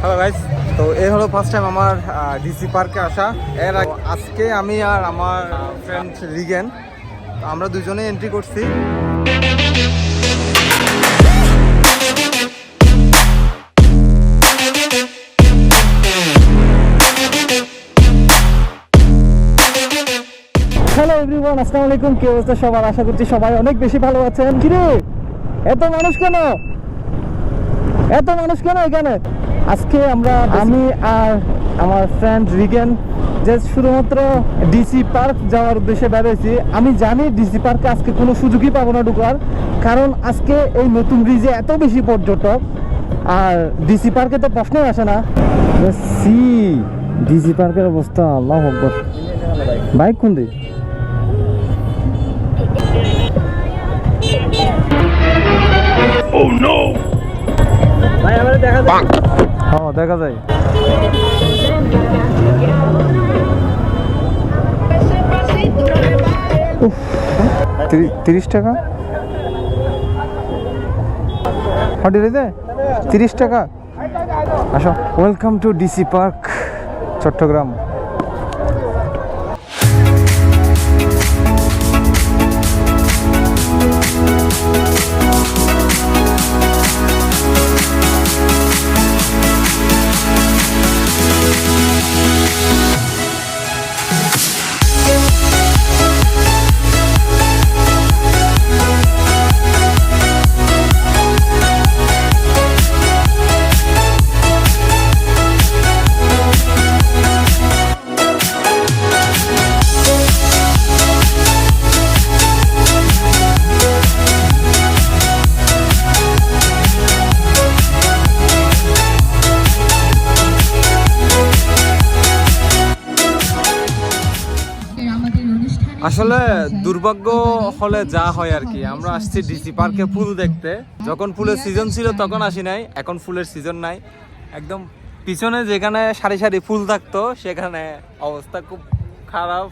Hello guys, তো এই হলো ফার্স্ট টাইম আমার ডিসি পার্কে আসা। এর আজকে আমি আর আমার ফ্রেন্ড রিগেন, আমরা দুজনেই এন্ট্রি করছি। হ্যালো এভরিওয়ান, আসসালামু আলাইকুম। কি অবস্থা সবার? আশা করছি সবাই অনেক বেশি ভালো আছেন। কিরে এত মানুষ কেন এখানে? আজকে আমি আর আমার ফ্রেন্ড রিগেন যে শুধুমাত্র ডিসি পার্ক যাওয়ার উদ্দেশ্যে বেরোয়েছি। আমি জানি ডিসি পার্কে আজকে কোনো সুযোগই পাবো না ঢোকার, কারণ আজকে এই নতুন ব্রিজে এত বেশি পর্যটক, আর ডিসি পার্কে তো প্রশ্নই আসে না। সি ডিসি পার্কের অবস্থা, আল্লাহ আকবার। বাইক কোন দিক? ভাই আমাদের দেখা যায়? হ্যাঁ দেখা যায়। উফ, 30 টাকা হাঁটি রেতে 30 টাকা। আসো, welcome to DC park Chittagong. আসলে দুর্ভাগ্য হলে যা হয় আর কি। আমরা আসছি ডিসি পার্কে ফুল দেখতে। যখন ফুলের সিজন ছিল তখন আসি নাই, এখন ফুলের সিজন নাই। একদম পিছনে যেখানে সারি সারি ফুল থাকতো সেখানে অবস্থা খুব খারাপ।